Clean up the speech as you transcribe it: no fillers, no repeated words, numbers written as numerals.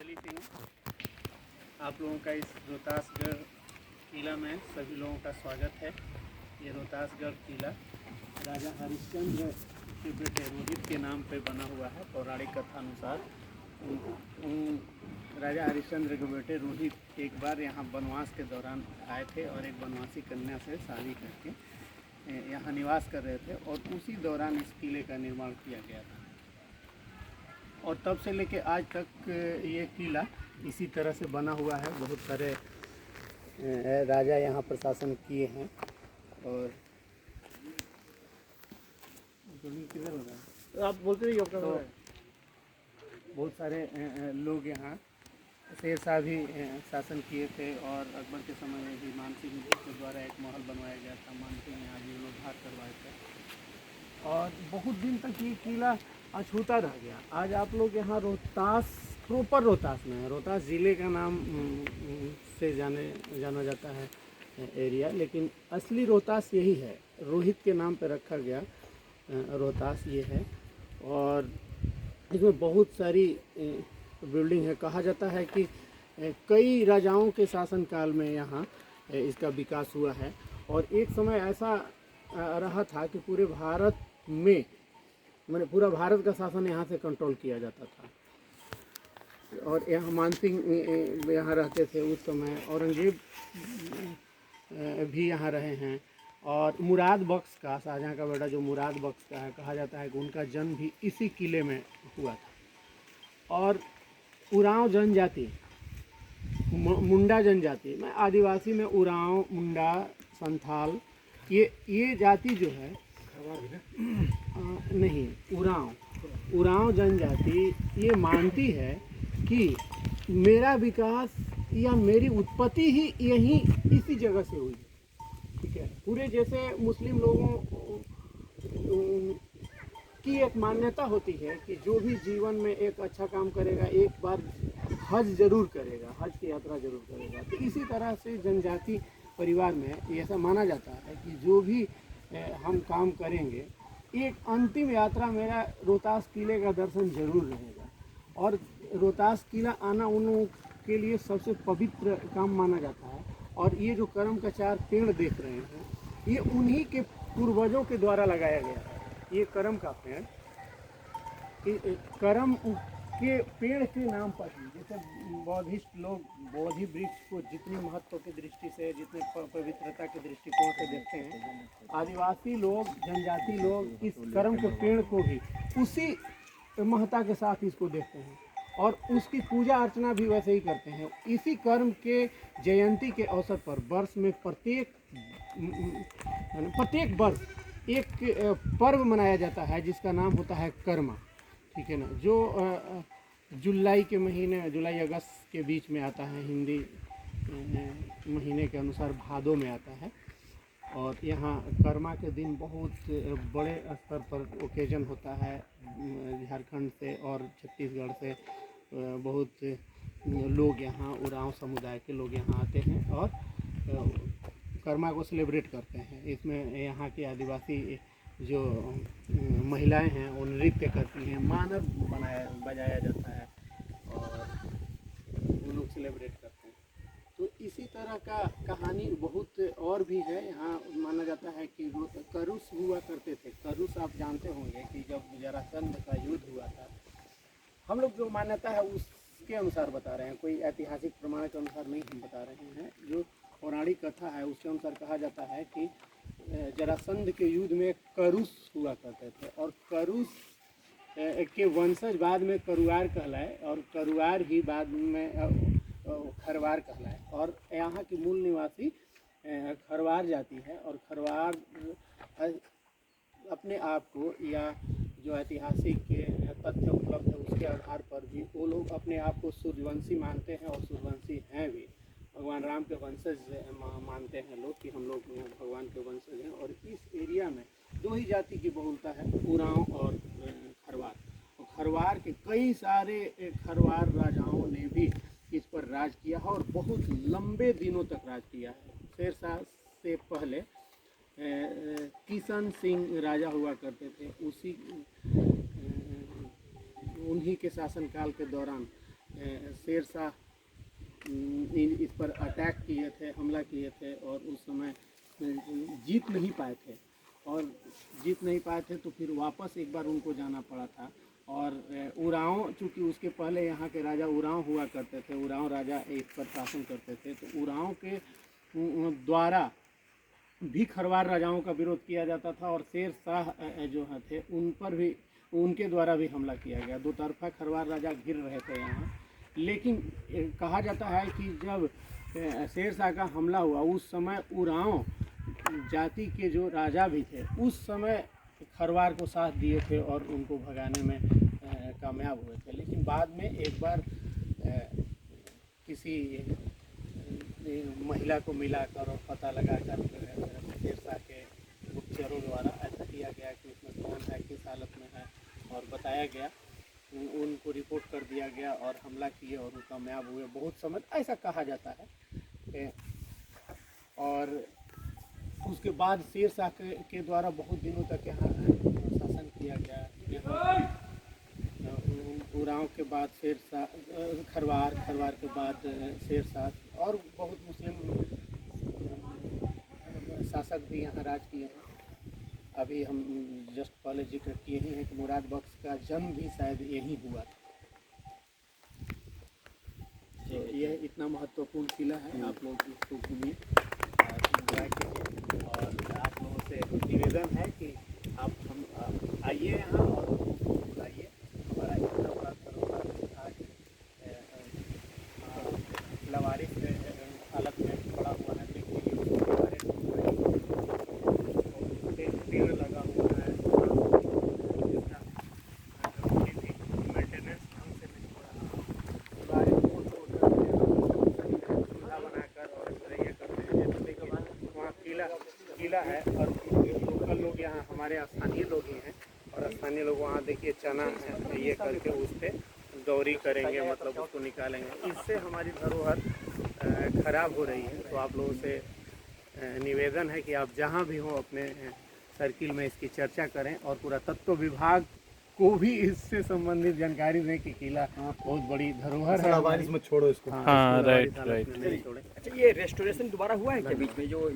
चली थी। आप लोगों का इस रोहतासगढ़ किला में सभी लोगों का स्वागत है। ये रोहतासगढ़ किला राजा हरिश्चंद्र के बेटे रोहित के नाम पे बना हुआ है। पौराणिक कथा अनुसार राजा हरिश्चंद्र के बेटे रोहित एक बार यहाँ वनवास के दौरान आए थे और एक वनवासी कन्या से शादी करके यहाँ निवास कर रहे थे और उसी दौरान इस किले का निर्माण किया गया था। और तब से लेके आज तक ये किला इसी तरह से बना हुआ है। बहुत सारे राजा यहाँ प्रशासन किए हैं और किधर हो रहा है आप बोलते रहिए अपना। तो बहुत सारे लोग यहाँ शेरशाह भी शासन किए थे और अकबर के समय में भी मानसिंह के द्वारा एक महल बनवाया गया था। मानसिंह यहाँ जीर्णोद्धार करवाए थे और बहुत दिन तक ये किला अछूता रह गया। आज आप लोग यहाँ रोहतास प्रॉपर रोहतास में है। रोहतास ज़िले का नाम से जाना जाता है एरिया, लेकिन असली रोहतास यही है। रोहित के नाम पे रखा गया रोहतास ये है और इसमें बहुत सारी बिल्डिंग है। कहा जाता है कि कई राजाओं के शासनकाल में यहाँ इसका विकास हुआ है और एक समय ऐसा रहा था कि पूरे भारत में पूरा भारत का शासन यहाँ से कंट्रोल किया जाता था। और यहाँ मानसिंह यहाँ रहते थे उस समय। औरंगजेब भी यहाँ रहे हैं और मुराद बख्श का, शाहजहाँ का बेटा जो मुराद बख्श का है, कहा जाता है कि उनका जन्म भी इसी किले में हुआ था। और उरांव जनजाति, मुंडा जनजाति में, आदिवासी में उरांव, मुंडा, संथाल, ये जाति जो है नहीं, उरांव जनजाति ये मानती है कि मेरा विकास या मेरी उत्पत्ति ही यहीं इसी जगह से हुई। ठीक है, पूरे जैसे मुस्लिम लोगों की एक मान्यता होती है कि जो भी जीवन में एक अच्छा काम करेगा एक बार हज जरूर करेगा, हज की यात्रा जरूर करेगा। तो इसी तरह से जनजाति परिवार में ऐसा माना जाता है कि जो भी हम काम करेंगे एक अंतिम यात्रा मेरा रोहतास किले का दर्शन जरूर रहेगा। और रोहतास किला आना उन लोगों के लिए सबसे पवित्र काम माना जाता है। और ये जो करम का 4 पेड़ देख रहे हैं ये उन्हीं के पूर्वजों के द्वारा लगाया गया है। ये करम का पेड़, करम के पेड़ के नाम पर ही, जैसे बौद्धिस्ट लोग बोधि वृक्ष को जितनी महत्व की दृष्टि से, जितने पवित्रता के दृष्टिकोण से देखते हैं, आदिवासी लोग, जनजाति लोग इस करम के पेड़ को भी उसी महत्ता के साथ इसको देखते हैं और उसकी पूजा अर्चना भी वैसे ही करते हैं। इसी कर्म के जयंती के अवसर पर वर्ष में प्रत्येक वर्ष एक पर्व मनाया जाता है जिसका नाम होता है कर्मा। ठीक है ना, जो जुलाई के महीने, जुलाई अगस्त के बीच में आता है। हिंदी महीने के अनुसार भादों में आता है। और यहाँ कर्मा के दिन बहुत बड़े स्तर पर ओकेजन होता है। झारखंड से और छत्तीसगढ़ से बहुत लोग यहाँ, उरांव समुदाय के लोग यहाँ आते हैं और कर्मा को सेलिब्रेट करते हैं। इसमें यहाँ के आदिवासी जो महिलाएं हैं वो नृत्य करती हैं, मानव बजाया जाता है और वो लोग सेलिब्रेट करते हैं। तो इसी तरह का कहानी बहुत और भी है। यहाँ माना जाता है कि करुष हुआ करते थे। करुष आप जानते होंगे कि जब जरासंध का युद्ध हुआ था, हम लोग जो मान्यता है उसके अनुसार बता रहे हैं, कोई ऐतिहासिक प्रमाण के अनुसार नहीं हम बता रहे हैं। जो पौराणिक कथा है उसके अनुसार कहा जाता है कि जरासंध के युद्ध में करुष हुआ करते थे और करुष के वंशज बाद में करुआर कहलाए और करुआर ही बाद में खरवार कहलाए। और यहाँ की मूल निवासी खरवार जाति है और खरवार अपने आप को, या जो ऐतिहासिक तथ्य उपलब्ध है उसके आधार पर भी वो लोग अपने आप को सूर्यवंशी मानते हैं और सूर्यवंशी हैं भी। भगवान राम के वंशज मानते हैं लोग कि हम लोग भगवान के वंशज हैं। और इस एरिया में 2 ही जाति की बहुलता है, उरांव और खरवार। और खरवार के कई सारे खरवार राजाओं ने भी इस पर राज किया है और बहुत लंबे दिनों तक राज किया है। शेरशाह से पहले किशन सिंह राजा हुआ करते थे। उन्हीं के शासनकाल के दौरान शेर शाह इस पर अटैक किए थे, हमला किए थे और उस समय जीत नहीं पाए थे। और जीत नहीं पाए थे तो फिर वापस एक बार उनको जाना पड़ा था। और उरांव, चूँकि उसके पहले यहाँ के राजा उरांव हुआ करते थे, उरांव राजा इस पर शासन करते थे, तो उरांव के द्वारा भी खरवार राजाओं का विरोध किया जाता था और शेर शाह जो थे उन पर भी, उनके द्वारा भी हमला किया गया। दो तरफा खरवार राजा घिर रहे थे यहाँ। लेकिन कहा जाता है कि जब शेर शाह का हमला हुआ उस समय उरांव जाति के जो राजा भी थे उस समय खरवार को साथ दिए थे और उनको भगाने में कामयाब हुए थे। लेकिन बाद में एक बार किसी महिला को मिलाकर और पता लगाकर शेर शाह के गुप्तचरों द्वारा ऐसा किया गया कि उसमें कौन है, किस हालत में है, और बताया गया, उनको रिपोर्ट कर दिया गया और हमला किए और वो कामयाब हुए बहुत समय, ऐसा कहा जाता है। और उसके बाद शेर शाह के द्वारा बहुत दिनों तक यहाँ शासन किया गया। यहाँ उरांव के बाद शेर शाह, खरवार के बाद शेर शाह और बहुत मुस्लिम शासक भी यहाँ राज किए हैं। अभी हम जस्ट पहले जिक्र किए ही हैं कि मुराद बख्श का जन्म भी शायद यहीं हुआ था। तो यह इतना महत्वपूर्ण किला है, आप लोग इसको घूमिए और एंजॉय कीजिए। और आप लोगों से निवेदन है कि आप हम आइए यहाँ और बुलाइए। हमारा इतना बड़ा धरोहर आज लवारिस हालत में पड़ा हुआ है, देखिए उसके बारे में पेड़ लगा हुआ है, जिसका मेंटेनेंस ढंग से नहीं हो रहा। चूल्हा बनाकर और ये करते हैं, जैसे कि वहाँ किला है और लोकल लोग यहाँ हमारे स्थानीय लोग ही हैं और स्थानीय लोग वहाँ देखिए चना ये करके उस पर गौरी करेंगे, मतलब उसको निकालेंगे। इससे हमारी धरोहर खराब हो रही है। तो आप लोगों से निवेदन है कि आप जहाँ भी हो अपने सर्किल में इसकी चर्चा करें और पुरातत्व विभाग को भी इससे संबंधित जानकारी दें कि किला बहुत बड़ी धरोहर है। इसमें छोड़ो इसको। हाँ, राइट। अच्छा, ये रेस्टोरेशन दोबारा हुआ है क्या बीच में जो